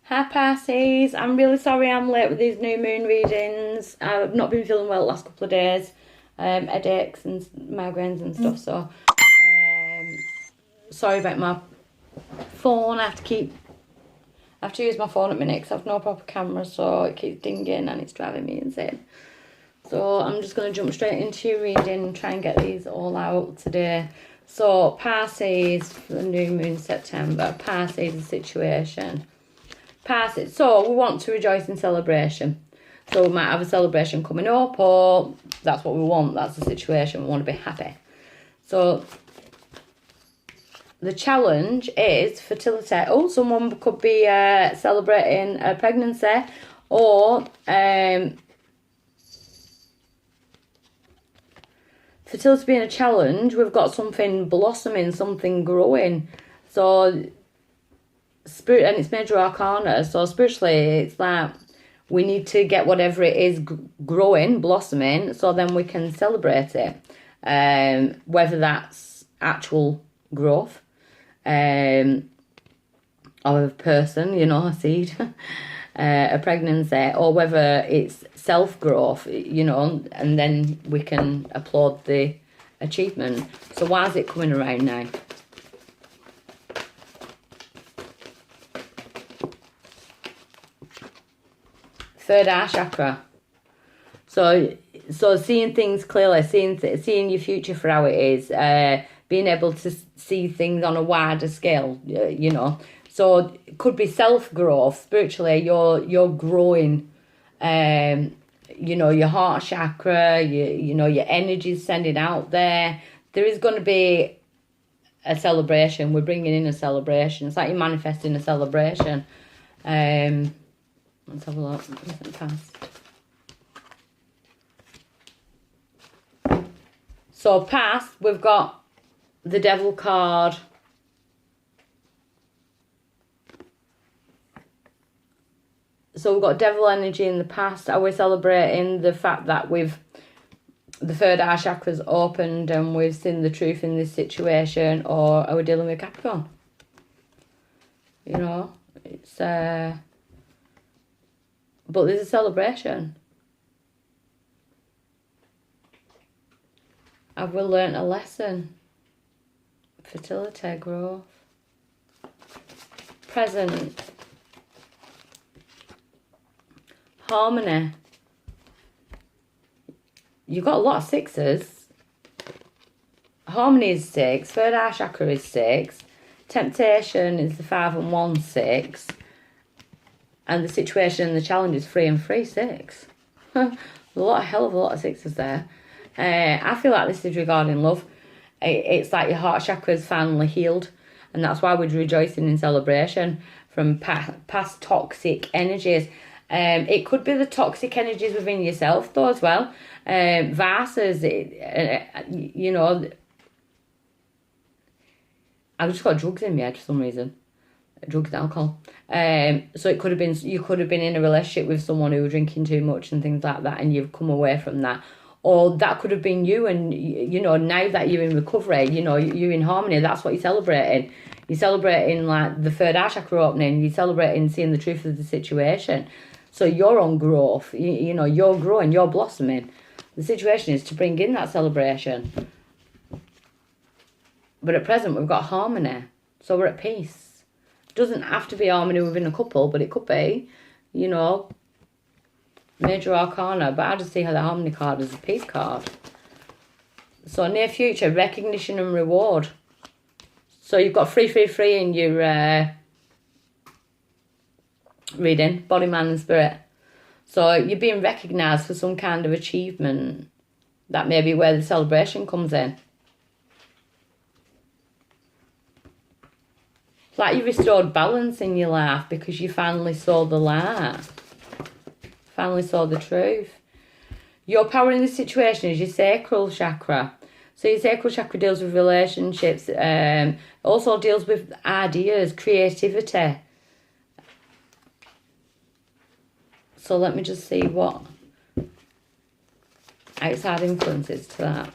Hi Pisces, I'm really sorry I'm late with these new moon readings. I've not been feeling well the last couple of days. Headaches and migraines and stuff, so sorry about my phone. I have to use my phone at minute because I have no proper camera, so it keeps dinging and it's driving me insane. So I'm just going to jump straight into your reading and try and get these all out today. So Pisces, for the new moon September, Pisces situation. Pisces, so we want to rejoice in celebration. So we might have a celebration coming up, or that's what we want, that's the situation, we want to be happy. So the challenge is fertility. Oh, someone could be celebrating a pregnancy, or fertility being a challenge. We've got something blossoming, something growing. So spirit, and it's major arcana, so spiritually it's like we need to get whatever it is growing, blossoming, so then we can celebrate it, whether that's actual growth of a person, you know, a seed, a pregnancy, or whether it's self-growth, you know, and then we can applaud the achievement. So why is it coming around now? Third eye chakra. So seeing things clearly, seeing your future for how it is, being able to see things on a wider scale, you know. So it could be self-growth. Spiritually, you're growing, you know, your heart chakra, you know, your energy's sending out there. There is going to be a celebration. We're bringing in a celebration. It's like you're manifesting a celebration. Let's have a look. Past. So past, we've got the Devil card. So we've got devil energy in the past. Are we celebrating the fact that the third eye chakra's opened and we've seen the truth in this situation, or are we dealing with Capricorn? You know, it's but there's a celebration. Have we learnt a lesson? Fertility, growth. Present. Harmony. You've got a lot of sixes. Harmony is 6. Third eye chakra is 6. Temptation is the 5 and 1, 6. And the situation and the challenge is 3 and 3, 6. A hell of a lot of sixes there. I feel like this is regarding love. It's like your heart chakra is finally healed. And that's why we're rejoicing in celebration from past toxic energies. It could be the toxic energies within yourself though as well. Versus, you know, I've just got drugs in my head for some reason. Drugs and alcohol. So it could have been, you could have been in a relationship with someone who was drinking too much and things like that, and you've come away from that. Or that could have been you, and you know, now that you're in recovery, you know, you're in harmony, that's what you're celebrating. You're celebrating like the third eye chakra opening, you're celebrating seeing the truth of the situation. So you're on growth, you know, you're growing, you're blossoming. The situation is to bring in that celebration. But at present we've got harmony, so we're at peace. It doesn't have to be harmony within a couple, but it could be, you know, major arcana. But I just see how the harmony card is a peace card. So near future, recognition and reward. So you've got 333 in your reading, body, mind and spirit. So you're being recognised for some kind of achievement. That may be where the celebration comes in. It's like you restored balance in your life because you finally saw the light. Finally saw the truth. Your power in this situation is your sacral chakra. So your sacral chakra deals with relationships. Also deals with ideas, creativity. So let me just see what outside influences to that.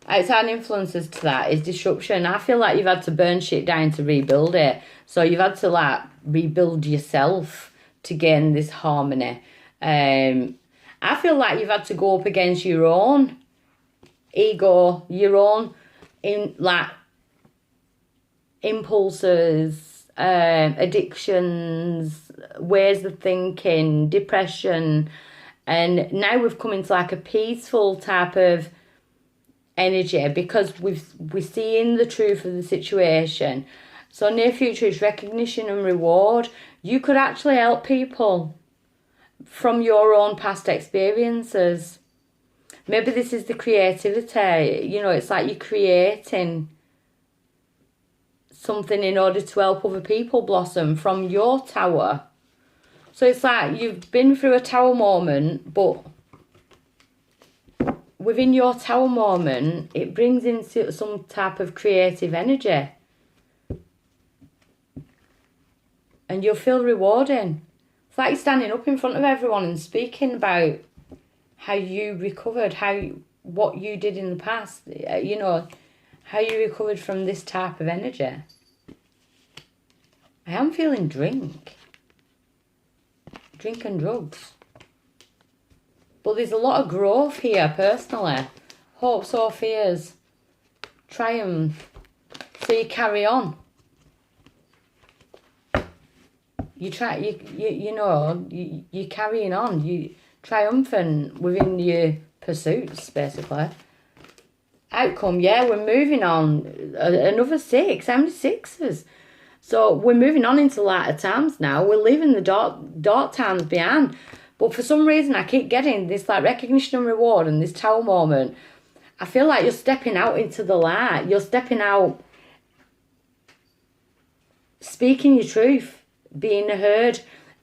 Outside influences to that is disruption. I feel like you've had to burn shit down to rebuild it. So you've had to like rebuild yourself to gain this harmony. I feel like you've had to go up against your own ego, your own impulses, addictions, ways of thinking, depression, and now we've come into like a peaceful type of energy because we're seeing the truth of the situation. So near future is recognition and reward. You could actually help people from your own past experiences. Maybe this is the creativity. You know, it's like you're creating something in order to help other people blossom from your tower. So it's like you've been through a tower moment, but within your tower moment, it brings in some type of creative energy. And you'll feel rewarding. It's like you're standing up in front of everyone and speaking about how you recovered, what you did in the past, you know, how you recovered from this type of energy. I am feeling drink and drugs. But there's a lot of growth here, personally. Hopes or fears. Triumph. So you carry on. You're carrying on. You triumphant within your pursuits, basically. Outcome, yeah, we're moving on. Another 6. How many 6s? So we're moving on into lighter times now. We're leaving the dark times behind. But for some reason, I keep getting this like recognition and reward and this tower moment. I feel like you're stepping out into the light. You're stepping out, speaking your truth, being heard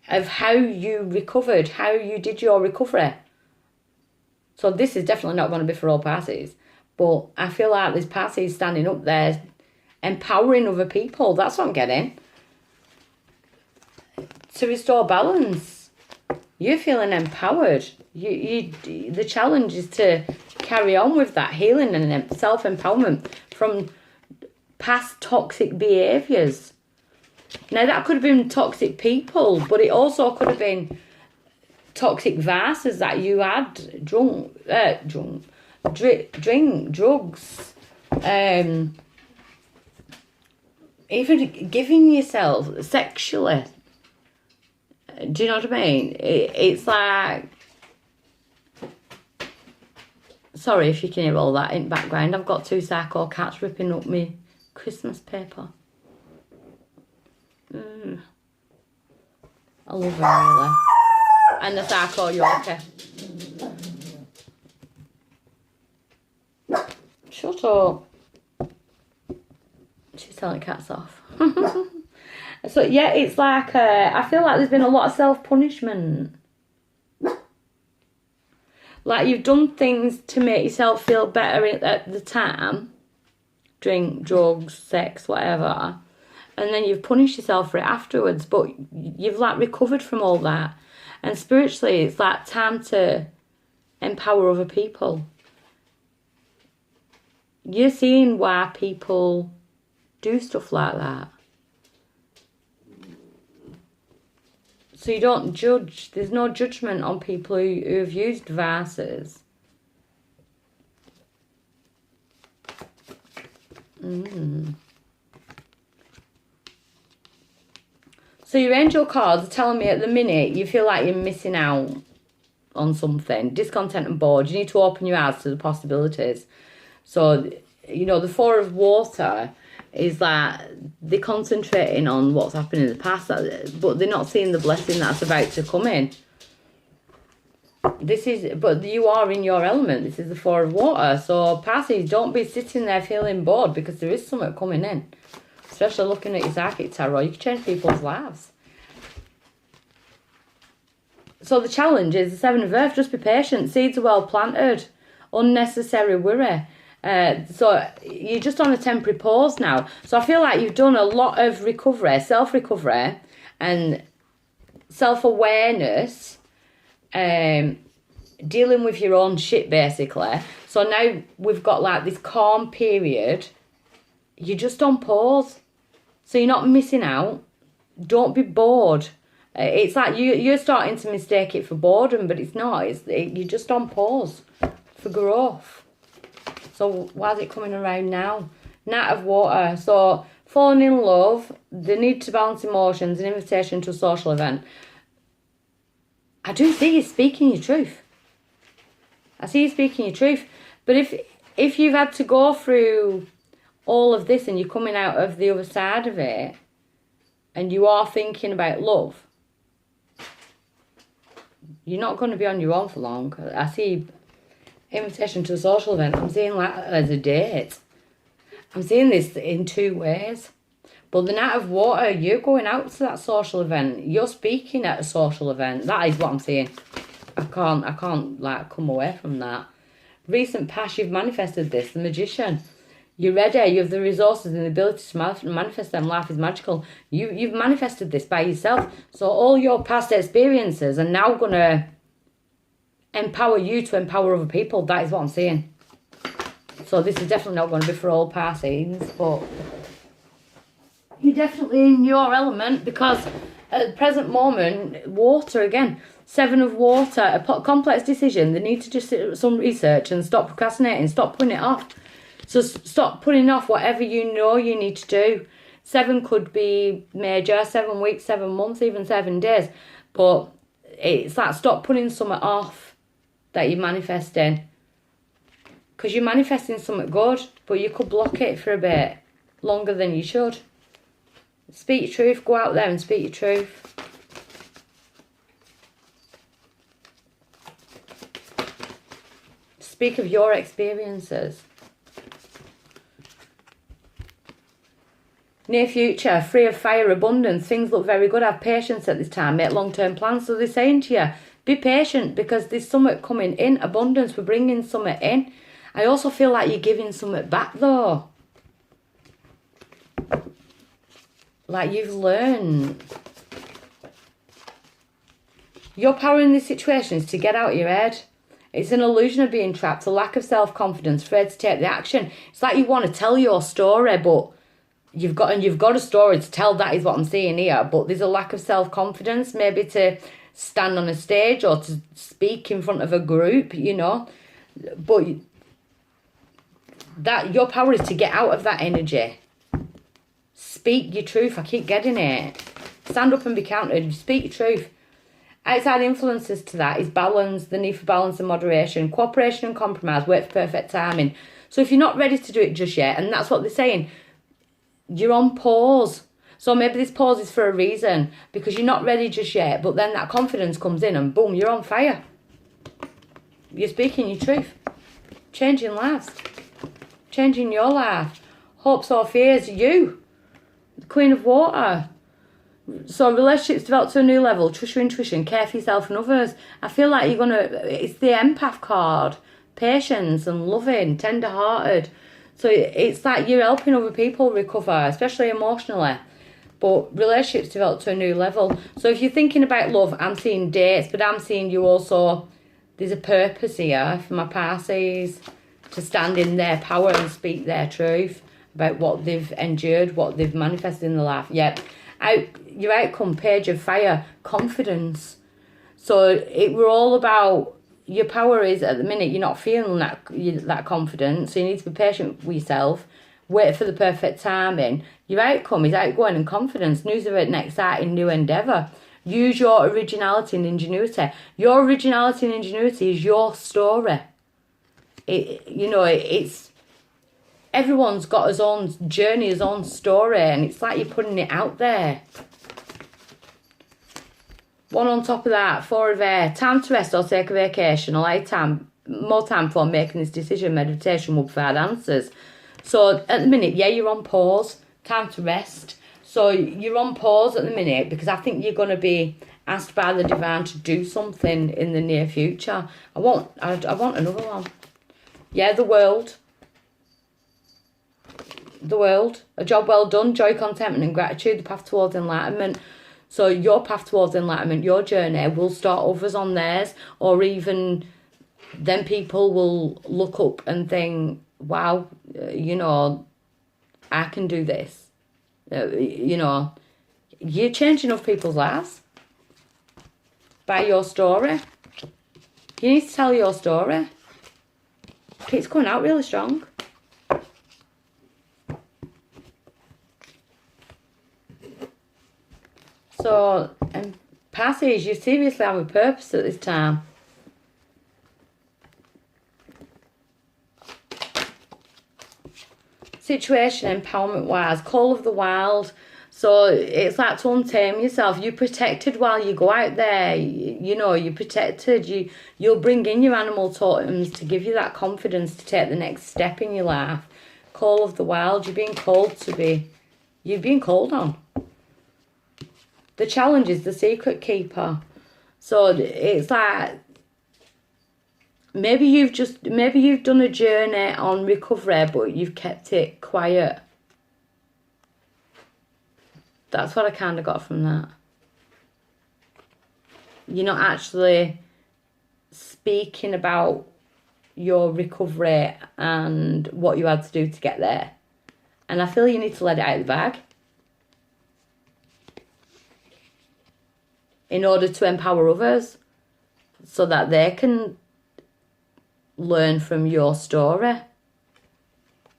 of how you recovered, how you did your recovery. So this is definitely not going to be for all Pisces. But I feel like this Pisces standing up there, empowering other people. That's what I'm getting. To restore balance. You're feeling empowered. The challenge is to carry on with that healing and self-empowerment from past toxic behaviours. Now, that could have been toxic people, but it also could have been toxic vices that you had. Drink, drugs. Even giving yourself sexually. Do you know what I mean? It's like... Sorry if you can hear all that in the background. I've got 2 psycho cats ripping up my Christmas paper. I love them, really. And the psycho Yorkie. Shut up. She's telling cats off. So, yeah, it's like... I feel like there's been a lot of self-punishment. Like, you've done things to make yourself feel better at the time. Drink, drugs, sex, whatever. And then you've punished yourself for it afterwards. But you've, like, recovered from all that. And spiritually, it's, like, time to empower other people. You're seeing why people do stuff like that. So you don't judge. There's no judgment on people who have used vices. So your angel cards are telling me at the minute you feel like you're missing out on something. Discontent and bored. You need to open your eyes to the possibilities. So, you know, the 4 of water is that they're concentrating on what's happened in the past, but they're not seeing the blessing that's about to come in. But you are in your element. This is the 4 of water. So, Pisces, don't be sitting there feeling bored because there is something coming in. Especially looking at your psychic tarot, you can change people's lives. So the challenge is the 7 of Earth. Just be patient. Seeds are well planted. Unnecessary worry. So you're just on a temporary pause now. So I feel like you've done a lot of recovery, self-recovery and self-awareness, dealing with your own shit, basically. So So now we've got like this calm period. You're just on pause. So you're not missing out. Don't be bored. It's like you're starting to mistake it for boredom, but it's not. You're just on pause for growth. So why is it coming around now? Knight of Water. So falling in love, the need to balance emotions, an invitation to a social event. I do see you speaking your truth. I see you speaking your truth. But if you've had to go through all of this and you're coming out of the other side of it and you are thinking about love, you're not going to be on your own for long. I see invitation to a social event. I'm seeing like as a date. I'm seeing this in two ways. But the Knight of Water, you're going out to that social event. You're speaking at a social event. That is what I'm seeing. I can't like come away from that. Recent past, you've manifested this. The Magician. You're ready. You have the resources and the ability to manifest them. Life is magical. You've manifested this by yourself. So all your past experiences are now going to empower you to empower other people. That is what I'm seeing. So this is definitely not going to be for all Pisces, but you're definitely in your element because at the present moment, water again. 7 of Water, a complex decision. They need to just do some research and stop procrastinating. Stop putting it off. So stop putting off whatever you know you need to do. 7 could be major, 7 weeks, 7 months, even 7 days. But it's like stop putting something off that you're manifesting. Because you're manifesting something good, but you could block it for a bit longer than you should. Speak your truth. Go out there and speak your truth. Speak of your experiences. Near future, free of fire, abundance. Things look very good. Have patience at this time. Make long-term plans. So they're saying to you, be patient because there's something coming in. Abundance, we're bringing something in. I also feel like you're giving something back though. Like you've learned. Your power in this situation is to get out of your head. It's an illusion of being trapped, a lack of self-confidence, afraid to take the action. It's like you want to tell your story, but you've got a story to tell. That is what I'm seeing here. But there's a lack of self-confidence, maybe to stand on a stage or to speak in front of a group, you know. But that your power is to get out of that energy. Speak your truth. I keep getting it. Stand up and be counted. Speak your truth. Outside influences to that is balance, the need for balance and moderation, cooperation and compromise, wait for perfect timing. So if you're not ready to do it just yet, and that's what they're saying, you're on pause. So maybe this pause is for a reason, because you're not ready just yet, but then that confidence comes in and boom, you're on fire. You're speaking your truth. Changing lives. Changing your life. Hopes or fears, you. The Queen of Water. So relationships develop to a new level. Trust your intuition. Care for yourself and others. I feel like you're going to... It's the empath card. Patience and loving. Tender-hearted. So it's like you're helping other people recover, especially emotionally. But relationships develop to a new level. So if you're thinking about love, I'm seeing dates, but I'm seeing you also... There's a purpose here for my Pisces to stand in their power and speak their truth about what they've endured, what they've manifested in their life. Yep. Your outcome, Page of Fire, confidence. So we're all about, your power is at the minute you're not feeling that confident, so you need to be patient with yourself, wait for the perfect timing. Your outcome is outgoing and confidence, news of an exciting new endeavour. Use your originality and ingenuity. Your originality and ingenuity is your story. It's everyone's got his own journey, his own story, and it's like you're putting it out there. One on top of that, 4 of Air. Time to rest or take a vacation. Allow more time for making this decision. Meditation will provide answers. So at the minute, yeah, you're on pause. Time to rest. So you're on pause at the minute because I think you're going to be asked by the divine to do something in the near future. I want another one. Yeah, the world. The world. A job well done, joy, contentment and gratitude, the path towards enlightenment. So your path towards enlightenment, your journey will start others on theirs, or even then people will look up and think, wow, you know, I can do this. You know, you're changing other people's lives by your story. You need to tell your story. It's coming out really strong. So, Pisces, you seriously have a purpose at this time. Situation, empowerment-wise, call of the wild. So it's like to untame yourself. You're protected while you go out there. You know, you're protected. You'll bring in your animal totems to give you that confidence to take the next step in your life. Call of the wild. You're being called to be. You're being called on. The challenge is the secret keeper. So it's like maybe you've done a journey on recovery, but you've kept it quiet. That's what I kind of got from that. You're not actually speaking about your recovery and what you had to do to get there. And I feel you need to let it out of the bag in order to empower others so that they can learn from your story.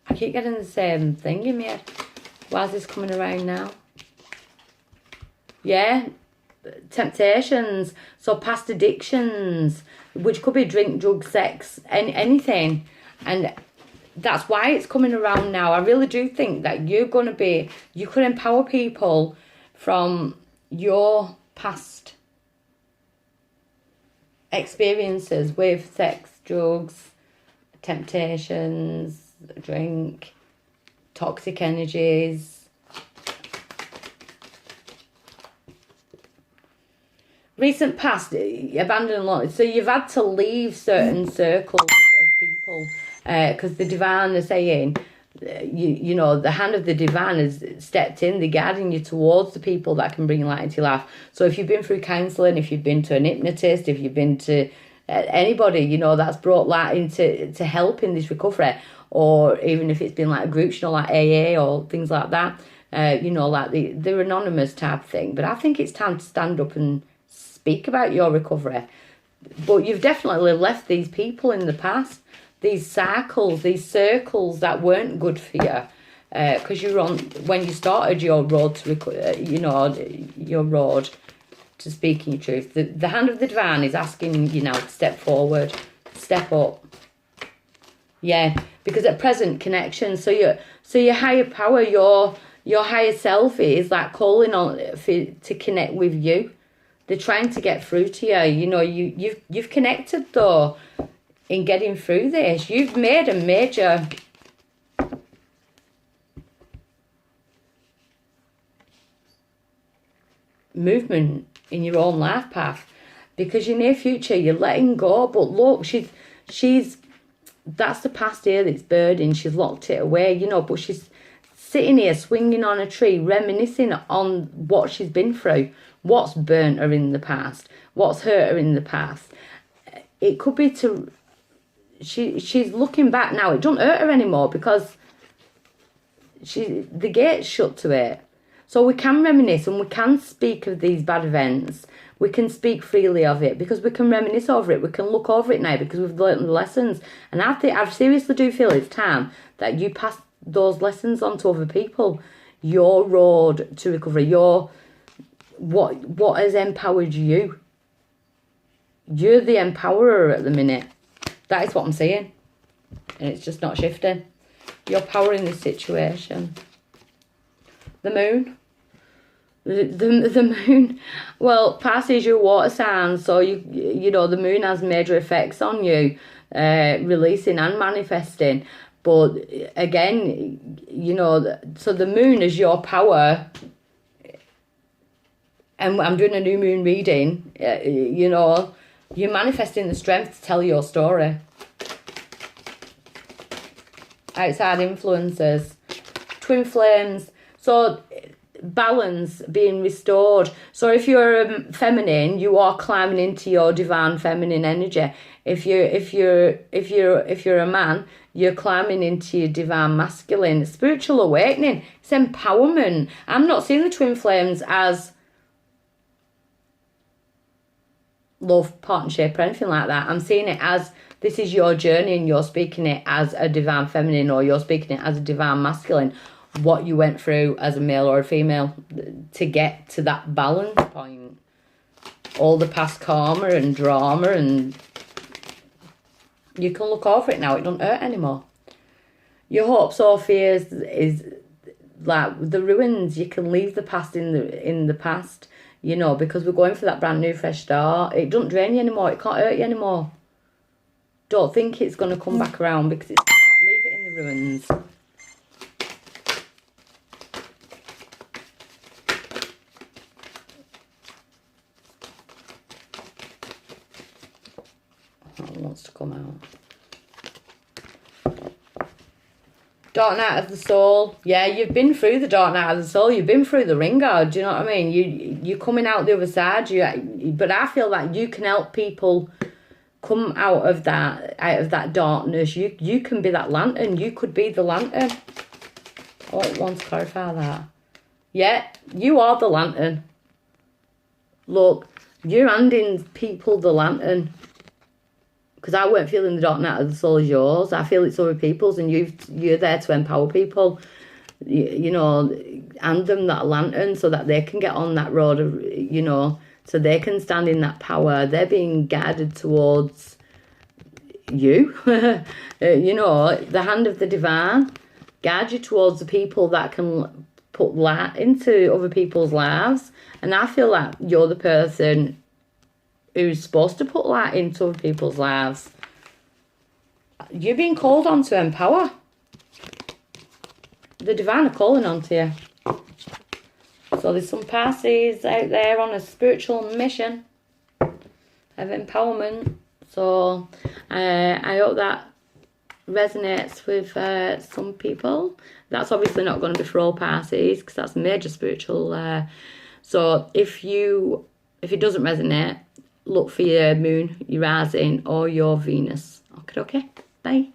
I keep getting the same thing in my head. Why is this coming around now? Yeah, temptations. So past addictions, which could be drink, drug, sex, anything. And that's why it's coming around now. I really do think that you could empower people from your past experiences with sex, drugs, temptations, drink, toxic energies. Recent past, abandoned lot. So you've had to leave certain circles of people because the divine is saying, you know, the hand of the divine has stepped in. They're guiding you towards the people that can bring light into your life. So if you've been through counselling, if you've been to an hypnotist, if you've been to anybody, you know, that's brought light into to help in this recovery, or even if it's been like a group, you know, like AA or things like that, you know, like they're anonymous type thing. But I think it's time to stand up and speak about your recovery. But you've definitely left these people in the past, these cycles, these circles that weren't good for you, because you're on when you started your road to you know, your road to speaking your truth. The hand of the divine is asking you now to step forward, step up. Yeah, because at present connection, so your higher power, your higher self is like calling on to connect with you. They're trying to get through to you. You know, you've connected though in getting through this. You've made a major movement in your own life path, because your near future you're letting go. But look, she's that's the past here that's burdened. She's locked it away, you know, but she's sitting here swinging on a tree, reminiscing on what she's been through, what's burnt her in the past, what's hurt her in the past. It could be she's looking back now. It don't hurt her anymore because the gate's shut to it. So we can reminisce and we can speak of these bad events. We can speak freely of it because we can reminisce over it. We can look over it now because we've learned the lessons. And I seriously do feel it's time that you pass those lessons on to other people. Your road to recovery, what has empowered you. You're the empowerer at the minute. That is what I'm saying. And it's just not shifting. You're powering this situation. The moon. The moon. Well, Pisces, your water sign, so you know the moon has major effects on you, releasing and manifesting. But again, you know, so the moon is your power. And I'm doing a new moon reading. You know, you're manifesting the strength to tell your story. Outside influences, twin flames. So balance being restored. So if you're feminine, you are climbing into your divine feminine energy. If you're a man, you're climbing into your divine masculine. Spiritual awakening, it's empowerment. I'm not seeing the twin flames as love, partnership, or anything like that. I'm seeing it as this is your journey, and you're speaking it as a divine feminine, or you're speaking it as a divine masculine. What you went through as a male or a female to get to that balance point. All the past karma and drama, and you can look over it now. It don't hurt anymore. Your hopes or fears is like the ruins. You can leave the past in the past, you know, because we're going for that brand new fresh start. It doesn't drain you anymore. It can't hurt you anymore. Don't think it's going to come back around, because it can't. Leave it in the ruins. That wants to come out. Dark night of the soul. Yeah, you've been through the dark night of the soul. You've been through the ringer. Do you know what I mean? You're coming out the other side. But I feel that you can help people come out of that darkness. You can be that lantern. You could be the lantern. Oh, I want to clarify that. Yeah, you are the lantern. Look, you're handing people the lantern. Because I weren't feeling the dark night of the soul as yours. I feel it's other people's, and you're there to empower people. You know, hand them that lantern so that they can get on that road of, you know, so they can stand in that power. They're being guided towards you. You know, the hand of the divine. Guide you towards the people that can put light into other people's lives. And I feel like you're the person who's supposed to put light into other people's lives. You're being called on to empower. The divine are calling onto you. So there's some Pisces out there on a spiritual mission of empowerment. So I hope that resonates with some people. That's obviously not going to be for all Pisces, because that's major spiritual. So if it doesn't resonate, look for your moon, your rising, or your Venus. Okay, bye.